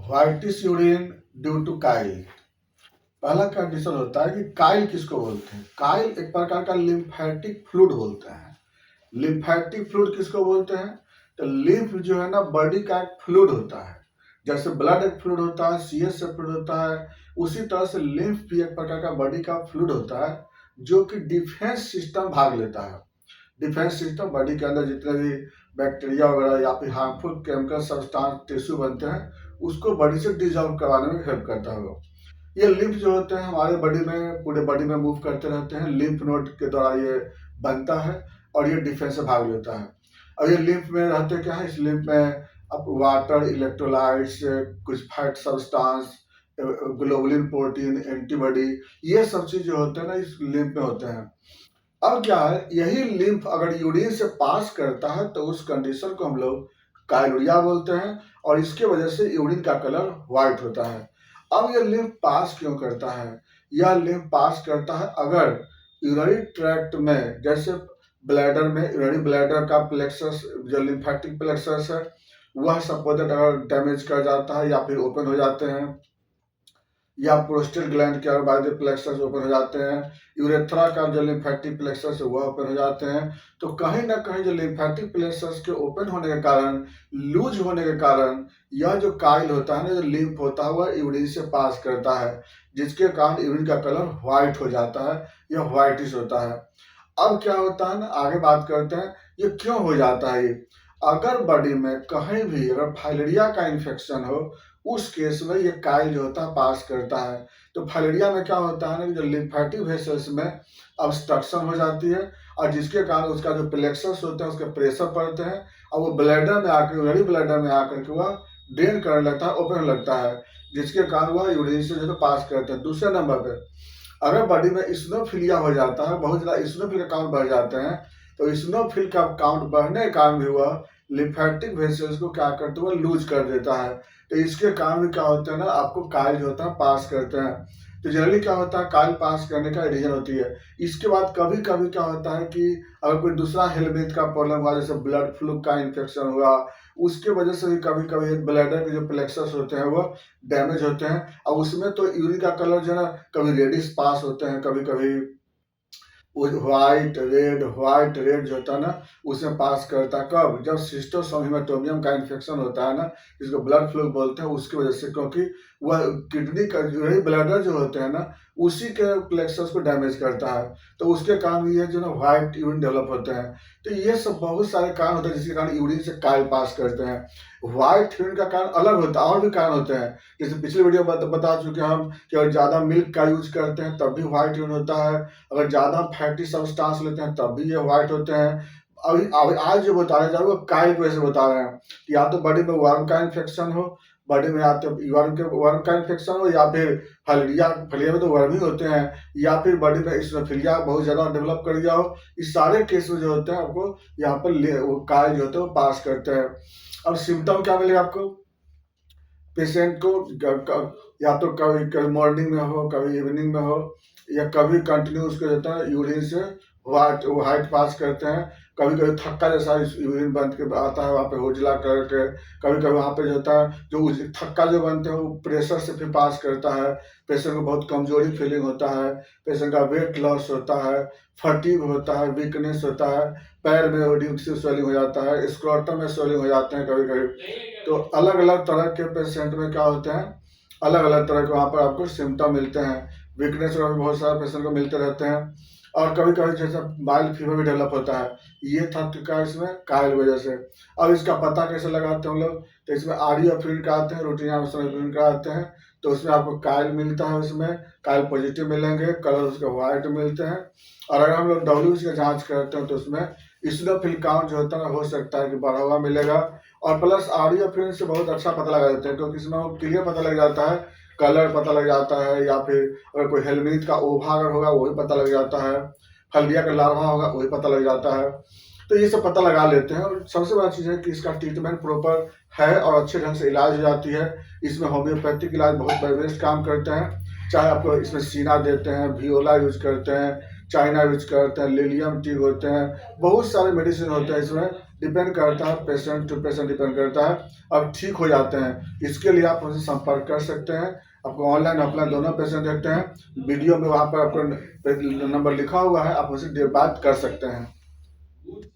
Whitish urine due to chyle. पहला condition होता है कि काइल किसको बोलते हैं। काइल एक प्रकार का लिम्फेटिक फ्लूइड बोलते हैं। लिम्फेटिक फ्लूइड किसको बोलते हैं? तो लिम्फ जो है ना बॉडी का एक फ्लूइड होता है। जैसे ब्लड एक फ्लूइड होता है, सीएस एक फ्लूइड होता है, उसी तरह से लिम्फ भी एक प्रकार का बॉडी का फ्लूइड होता है जो कि डिफेंस सिस्टम भाग लेता है। डिफेंस सिस्टम बॉडी के अंदर जितने भी बैक्टीरिया वगैरह या फिर हार्मफुल केमिकल सब्सटेंस टिश्यू बनते हैं उसको बॉडी से डिजॉल्व करवाने में हेल्प करता है। ये लिम्फ जो होते हैं हमारे बॉडी में पूरे बॉडी में मूव करते रहते हैं। लिम्फ नोड के द्वारा ये बनता है और ये डिफेंस से भाग लेता है। और ये लिम्फ में रहते क्या है, इस लिम्फ में अब वाटर, इलेक्ट्रोलाइट्स, कुछ fat substance, globulin protein, antibody, ये सब चीज जो होते हैं ना इस लिम्फ में होते हैं। अब क्या है, यही लिम्फ अगर यूरिन से पास करता है तो उस कंडीशन को हम लोग काइलुरिया बोलते हैं और इसके वजह से यूरिन का कलर व्हाइट होता है। अब ये लिम्फ पास क्यों करता है? यह लिम्फ पास करता है अगर यूरिनरी ट्रैक्ट में, जैसे ब्लैडर में, यूरिनरी ब्लैडर का प्लेक्सस जो लिम्फेटिक प्लेक्सस है वह सपोज अगर डैमेज कर जाता है या फिर ओपन हो जाते हैं, या प्रोस्टेट ग्लैंड के बाय प्लेक्सस ओपन हो जाते हैं, यूरेथ्रा का जो लिम्फेटिक प्लेक्सस है वह ओपन हो जाते हैं, तो कहीं ना कहीं जो लिम्फेटिक प्लेक्सस के ओपन होने के कारण, लूज होने के कारण यह जो काइल होता है ना, जो लिम्फ होता है वह यूरिन से पास करता है, जिसके कारण यूरिन का कलर व्हाइट हो जाता है, यह व्हाइटिश होता है। अब क्या होता है ना, आगे बात करते हैं ये क्यों हो जाता है। ये अगर बॉडी में कहीं भी अगर फाइलेरिया का इन्फेक्शन हो उस केस में ये काइल जो होता है पास करता है। तो फाइलेरिया में क्या होता है ना, जो लिम्फेटिक वेसल्स में ऑब्स्ट्रक्शन हो जाती है और जिसके कारण उसका जो प्लेक्सस होते हैं उसके प्रेशर पड़ते हैं और वो ब्लैडर में आकर, यूरिनरी ब्लैडर में आकर के वह ड्रेन करने लगता है, ओपन लगता है, जिसके कारण वह यूरिन से जो है पास करते हैं। दूसरे नंबर पे अगर बॉडी में इस्नोफिलिया हो जाता है, बहुत ज़्यादा इस्नोफिल का काउंट बढ़ जाते हैं, तो इस्नोफिल का काउंट बढ़ने के कारण भी वह लिम्फेटिक वेसल्स को क्या करते हुए लूज कर देता है। तो इसके कारण भी क्या होता है ना, आपको काइल जो होता है पास करते हैं। तो जनरली क्या होता है, काइल पास करने का रीजन होती है। इसके बाद कभी कभी क्या होता है कि अगर कोई दूसरा हेलमेट का प्रॉब्लम हुआ, जैसे ब्लड फ्लू का इन्फेक्शन हुआ, उसके वजह से भी कभी कभी ब्लैडर के जो प्लेक्सस होते हैं वो डैमेज होते हैं और उसमें तो यूरिन का कलर जो है ना कभी रेडिश पास होते हैं, कभी कभी व्हाइट रेड जो होता है ना उसमें पास करता है। कब? जब सिस्टोसोम हेमाटोमियम का इन्फेक्शन होता है ना, जिसको ब्लड फ्लू बोलते हैं, उसकी वजह से, क्योंकि वह किडनी का जो ब्लैडर जो होते हैं ना उसी के प्लेक्सस को डैमेज करता है, तो उसके कारण ये जो ना व्हाइट यूरिन डेवलप होते हैं। तो ये सब बहुत सारे कारण होते हैं जिसके कारण यूरिन से काइल पास करते हैं। व्हाइट यूरिन का कारण अलग होता है, और भी कारण होते हैं, जैसे पिछले वीडियो में बता चुके हम कि अगर ज़्यादा मिल्क का यूज करते हैं तब भी व्हाइट यूरिन होता है, अगर ज़्यादा फैटी सब्सटेंस लेते हैं तब भी ये व्हाइट होते हैं। अभी आज जो बता रहे हैं वो काइल की वजह से बता रहे हैं कि या तो बॉडी में वर्म का इन्फेक्शन हो, बॉडी में या तो वर्म का इन्फेक्शन हो, या फिर फलिया में तो वर्म ही होते हैं, या फिर बॉडी में इसनोफिलिया बहुत ज़्यादा डेवलप कर गया हो। इस सारे केस में जो होते हैं आपको यहाँ पर वो काइल जो होते हैं वो पास करते हैं। अब सिम्टम क्या मिलेगा आपको? पेशेंट को या तो कभी मॉर्निंग में हो, कभी इवनिंग में हो, या कभी कंटिन्यू उसको देता है यूरिन से व्हाइट पास करते हैं। कभी कभी थक्का जैसा यूरिन बन के आता है, वहाँ पे उजला कलर के। कभी कभी वहाँ पे जो होता है जो थक्का जो बनते हैं वो प्रेशर से फिर पास करता है। पेशेंट को बहुत कमजोरी फीलिंग होता है, पेशेंट का वेट लॉस होता है, फटीग होता है, वीकनेस होता है, पैर में स्वेलिंग हो जाता है, स्क्रोटम में स्वेलिंग हो जाते हैं कभी कभी। तो अलग अलग तरह के पेशेंट में क्या होते हैं, अलग अलग तरह के वहाँ पर आपको सिम्टम मिलते हैं। वीकनेस का भी बहुत सारे पेशेंट को मिलते रहते हैं और कभी कभी जैसे माइल्ड फीवर भी डेवलप होता है। ये था क्या इसमें काइल वजह से। अब इसका पता कैसे लगाते हैं हम लोग? तो इसमें REF कराते हैं, रूटीन कराते हैं, तो उसमें आपको काइल मिलता है, उसमें काइल पॉजिटिव मिलेंगे, कलर उसके व्हाइट मिलते हैं। और अगर हम लोग WBC का जांच करते हैं तो उसमें इस्नोफिल काउंट जो होता है हो सकता है कि बढ़ा हुआ मिलेगा। और प्लस REF से बहुत अच्छा पता लगा देते हैं, क्योंकि इसमें वो क्लियर पता लग जाता है, कलर पता लग जाता है, या फिर अगर कोई हेलमिथ का ओभा अगर होगा वही पता लग जाता है, फलिया का लार्वा होगा वही पता लग जाता है। तो ये सब पता लगा लेते हैं। और सबसे बड़ा चीज़ है कि इसका ट्रीटमेंट प्रॉपर है और अच्छे ढंग से इलाज हो जाती है। इसमें होम्योपैथिक इलाज बहुत बेस्ट काम करते हैं, चाहे आपको इसमें सीना देते हैं, वियोला यूज करते हैं, चाइना यूज करते हैं, लिलियम टी होते हैं, बहुत सारे मेडिसिन होते हैं इसमें डिपेंड करता है, पेशेंट टू पेशेंट डिपेंड करता है। अब ठीक हो जाते हैं, इसके लिए आप हमसे संपर्क कर सकते हैं। आपको ऑनलाइन ऑफलाइन दोनों पेशेंट देखते हैं। वीडियो में वहाँ पर आपका नंबर लिखा हुआ है, आप मुझसे बात कर सकते हैं।